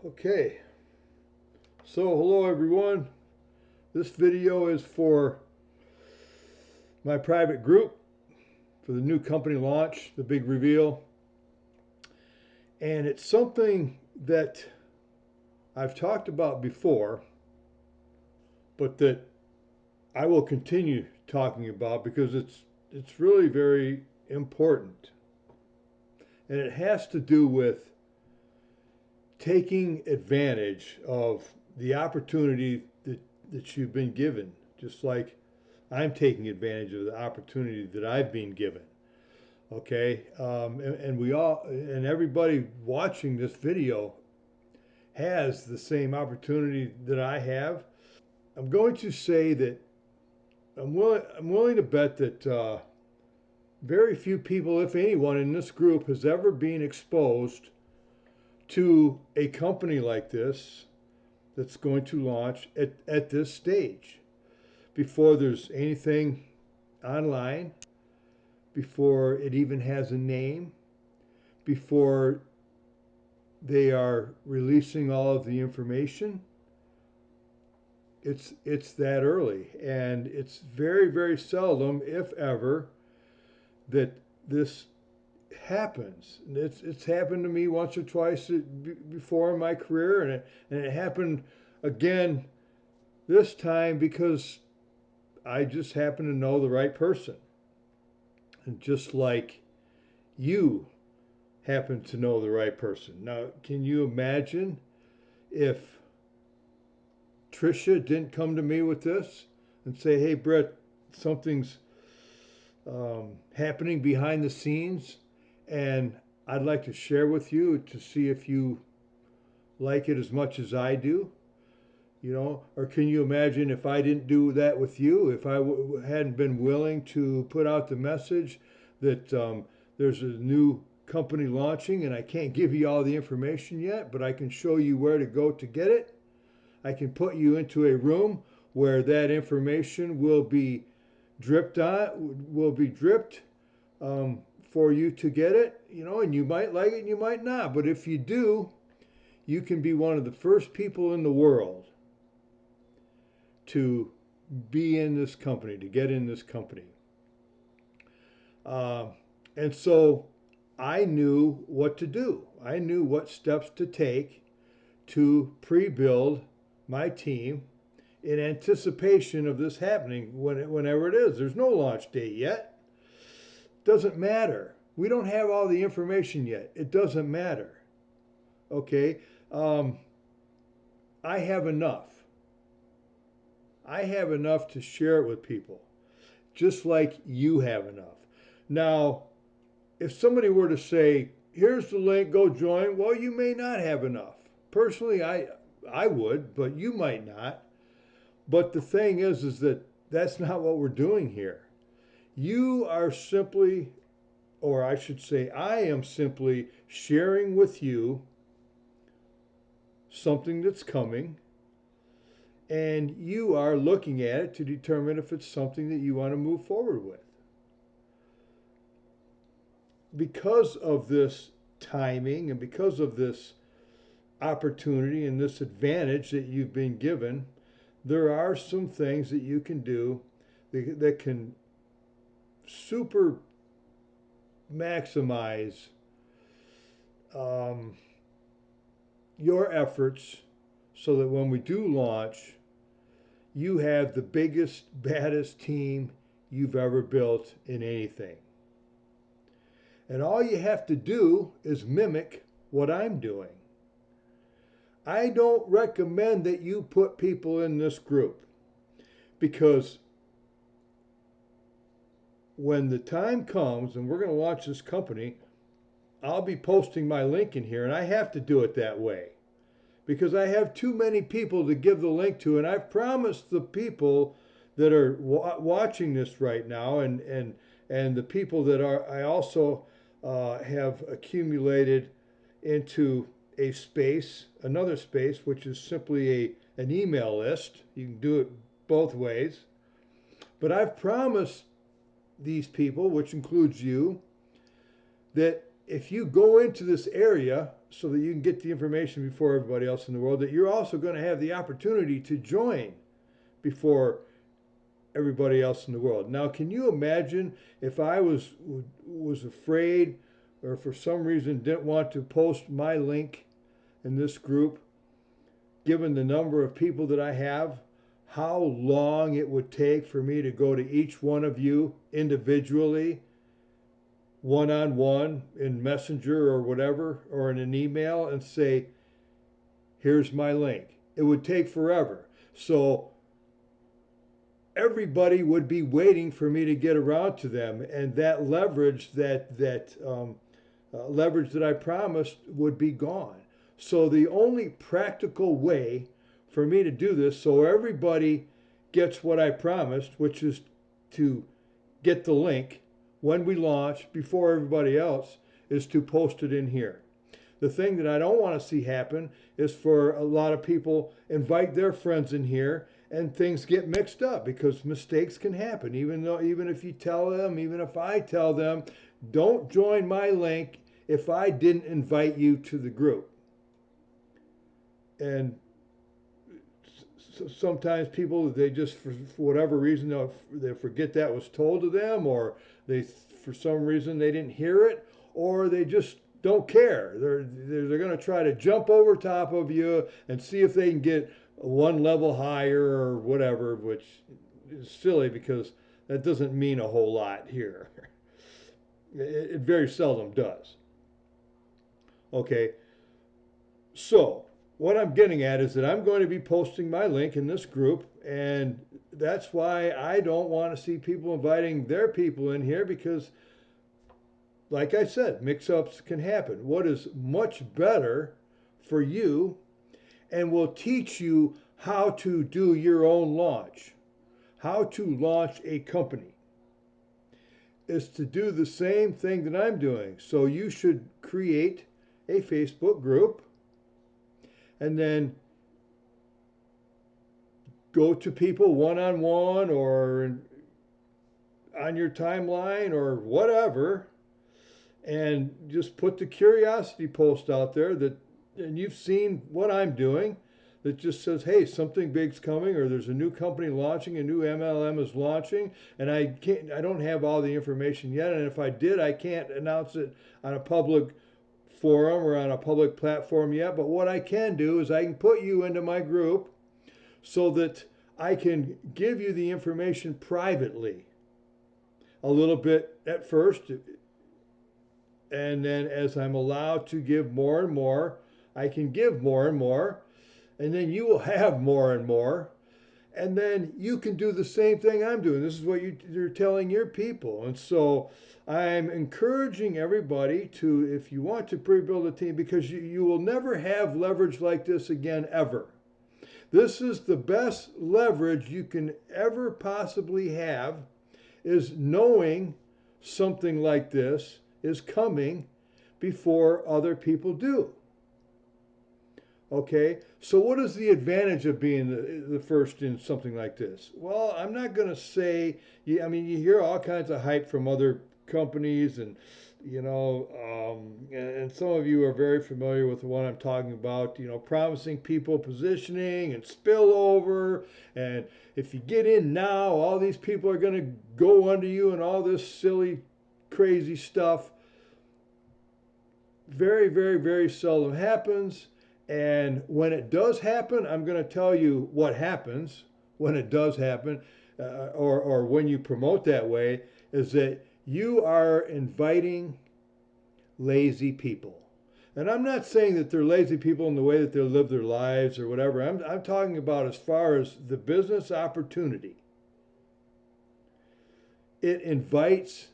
Okay, so hello everyone. This video is for my private group for the new company launch, the big reveal. And it's something that I've talked about before, but that I will continue talking about because it's really very important. And it has to do with taking advantage of the opportunity that you've been given, just like I'm taking advantage of the opportunity that I've been given. Okay, and we all, and everybody watching this video has the same opportunity that I have. I'm going to say that I'm willing to bet that very few people, if anyone, in this group has ever been exposed to a company like this that's going to launch at this stage before there's anything online, before it even has a name, before they are releasing all of the information. It's that early, and it's very, very seldom, if ever, that this happens. And it's happened to me once or twice before in my career, and it happened again this time because I just happen to know the right person. And just like you happen to know the right person. Now, can you imagine if Trisha didn't come to me with this and say, "Hey, Brett, something's happening behind the scenes, and I'd like to share with you to see if you like it as much as I do." You know, or can you imagine if I didn't do that with you, if I hadn't been willing to put out the message that there's a new company launching and I can't give you all the information yet, but I can show you where to go to get it. I can put you into a room where that information will be dripped for you to get it, you know, and you might like it and you might not. But if you do, you can be one of the first people in the world to be in this company, to get in this company. Uh, and so I knew what to do. I knew what steps to take to pre-build my team in anticipation of this happening whenever it is. There's no launch date yet. Doesn't matter. We don't have all the information yet. It doesn't matter. Okay? I have enough. I have enough to share it with people, just like you have enough. Now, if somebody were to say, "Here's the link, go join," well, you may not have enough. Personally, I would, but you might not. But the thing is that that's not what we're doing here. You are simply, or I should say, I am simply sharing with you something that's coming, and you are looking at it to determine if it's something that you want to move forward with. Because of this timing and because of this opportunity and this advantage that you've been given, there are some things that you can do that can super maximize um, your efforts so that when we do launch, you have the biggest, baddest team you've ever built in anything. And all you have to do is mimic what I'm doing. I don't recommend that you put people in this group because when the time comes and we're going to launch this company, I'll be posting my link in here, and I have to do it that way because I have too many people to give the link to, and I've promised the people that are watching this right now and the people that I also have accumulated into a space, another space, which is simply an email list. You can do it both ways. But I've promised these people, which includes you, that if you go into this area so that you can get the information before everybody else in the world, that you're also going to have the opportunity to join before everybody else in the world. Now, can you imagine if I was afraid, or for some reason didn't want to post my link in this group, given the number of people that I have, how long it would take for me to go to each one of you individually, one-on-one, in Messenger or whatever, or in an email, and say, here's my link. It would take forever. So everybody would be waiting for me to get around to them, and that leverage, leverage that I promised, would be gone. So the only practical way for me to do this, so everybody gets what I promised, which is to get the link when we launch before everybody else, is to post it in here. The thing that I don't want to see happen is for a lot of people invite their friends in here and things get mixed up, because mistakes can happen. Even if you tell them, even if I tell them, don't join my link if I didn't invite you to the group. And sometimes people, they just, for whatever reason, they forget that was told to them, or they, for some reason, they didn't hear it, or they just don't care. They're going to try to jump over top of you and see if they can get one level higher or whatever, which is silly because that doesn't mean a whole lot here. It very seldom does. Okay, so what I'm getting at is that I'm going to be posting my link in this group, and that's why I don't want to see people inviting their people in here, because, like I said, mix-ups can happen. What is much better for you, and will teach you how to do your own launch, how to launch a company, is to do the same thing that I'm doing. So you should create a Facebook group, and then go to people one-on-one or on your timeline or whatever, and just put the curiosity post out there that, and you've seen what I'm doing, that just says, hey, something big's coming, or there's a new company launching, a new MLM is launching, and I don't have all the information yet, and if I did, I can't announce it on a public forum or on a public platform yet. But what I can do is I can put you into my group so that I can give you the information privately a little bit at first, and then as I'm allowed to give more and more, I can give more and more, and then you will have more and more, and then you can do the same thing I'm doing. This is what you're telling your people. And so I'm encouraging everybody to, if you want to pre-build a team, because you will never have leverage like this again, ever. This is the best leverage you can ever possibly have, is knowing something like this is coming before other people do. Okay, so what is the advantage of being the first in something like this? Well, I'm not going to say, I mean, you hear all kinds of hype from other companies, and and some of you are very familiar with the one I'm talking about, promising people positioning and spillover, and if you get in now, all these people are going to go under you, and all this silly, crazy stuff. Very, very, very seldom happens. And when it does happen, I'm going to tell you what happens when it does happen, or when you promote that way, is that you are inviting lazy people. And I'm not saying that they're lazy people in the way that they live their lives or whatever. I'm talking about as far as the business opportunity. It invites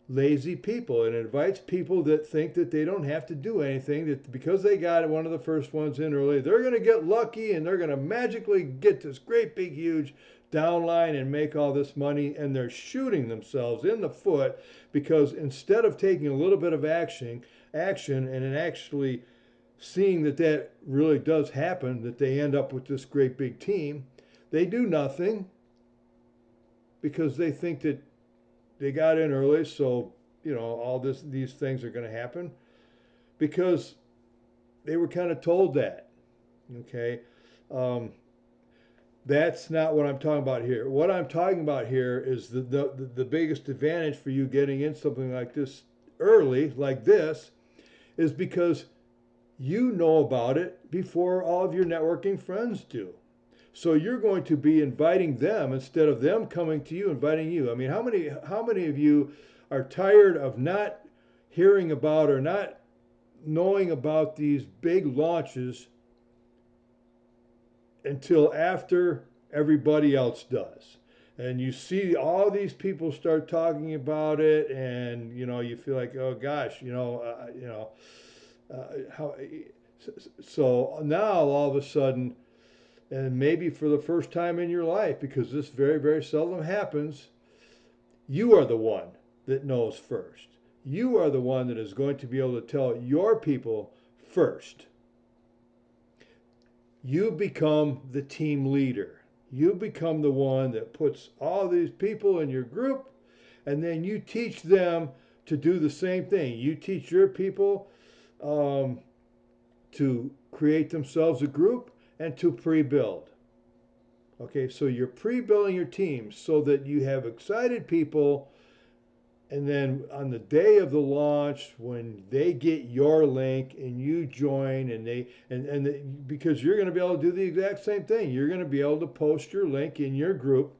lazy people. It invites people that think that they don't have to do anything, that because they got one of the first ones in early, they're going to get lucky and they're going to magically get this great big huge downline and make all this money, and they're shooting themselves in the foot, because instead of taking a little bit of action and actually seeing that really does happen, that they end up with this great big team, they do nothing because they think that they got in early, so all these things are going to happen, because they were kind of told that. Okay. Um, that's not what I'm talking about here. What I'm talking about here is the biggest advantage for you getting in something like this early, like this, is because you know about it before all of your networking friends do. So you're going to be inviting them instead of them coming to you, inviting you. I mean, how many of you are tired of not hearing about or not knowing about these big launches until after everybody else does? And you see all these people start talking about it, and you feel like, oh gosh, how. So now all of a sudden, and maybe for the first time in your life, because this very, very seldom happens, you are the one that knows first. You are the one that is going to be able to tell your people first. You become the team leader. You become the one that puts all these people in your group, and then you teach them to do the same thing. You teach your people um, to create themselves a group and to pre-build. Okay, so you're pre-building your teams so that you have excited people, and then on the day of the launch, when they get your link and you join, because you're going to be able to do the exact same thing. You're going to be able to post your link in your group,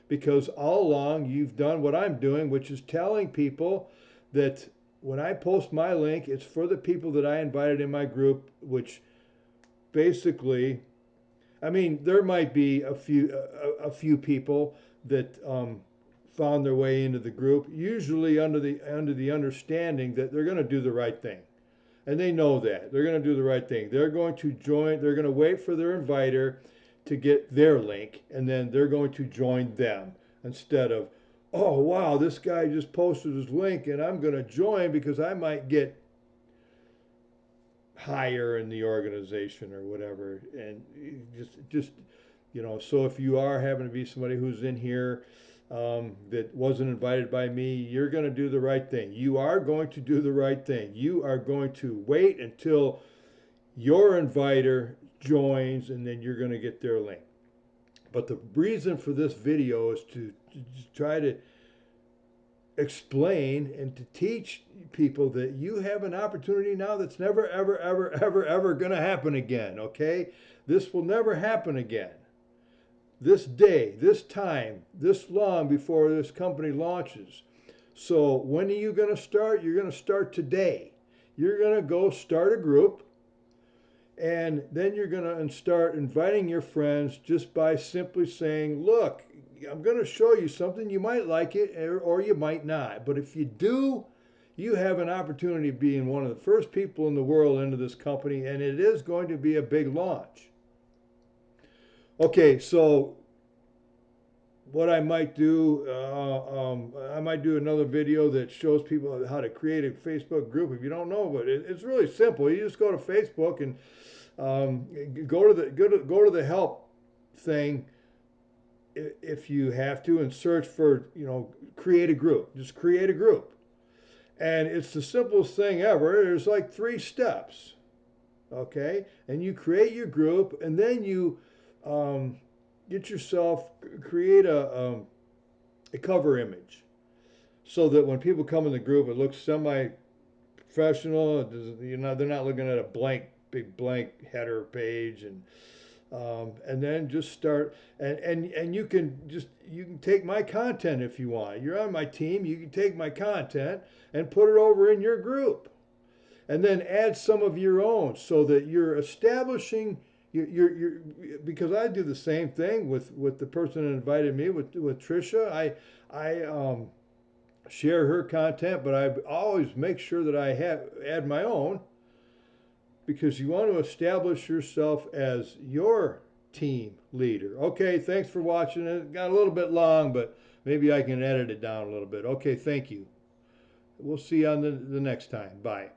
because all along you've done what I'm doing, which is telling people that when I post my link, it's for the people that I invited in my group, which basically, I mean, there might be a few people that found their way into the group, usually under the understanding that they're going to do the right thing, and they know that they're going to do the right thing. They're going to join. They're going to wait for their inviter to get their link, and then they're going to join them instead of, oh wow, this guy just posted his link, and I'm going to join because I might get higher in the organization or whatever. And just so if you are having to be somebody who's in here that wasn't invited by me, you're going to do the right thing. You are going to do the right thing. You are going to wait until your inviter joins, and then you're going to get their link. But the reason for this video is to try to explain and to teach people that you have an opportunity now that's never, ever, ever, ever, ever going to happen again, okay? This will never happen again. This day, this time, this long before this company launches. So when are you going to start? You're going to start today. You're going to go start a group, and then you're going to start inviting your friends just by simply saying, look, I'm going to show you something. You might like it or you might not. But if you do, you have an opportunity of being one of the first people in the world into this company, and it is going to be a big launch. Okay, so what I might do, I might do another video that shows people how to create a Facebook group. If you don't know, but it's really simple. You just go to Facebook and go to the help thing if you have to, and search for create a group. Just create a group, and it's the simplest thing ever. There's like 3 steps, okay? And you create your group, and then you get yourself create a cover image so that when people come in the group, it looks semi-professional. They're not looking at a big blank header page, and then just start, and you can take my content if you want. You're on my team. You can take my content and put it over in your group, and then add some of your own, so that you're establishing. You're because I do the same thing with the person that invited me, with Trisha. I share her content, but I always make sure that I add my own, because you want to establish yourself as your team leader. Okay, thanks for watching. It got a little bit long, but maybe I can edit it down a little bit. Okay, thank you. We'll see you on the next time. Bye.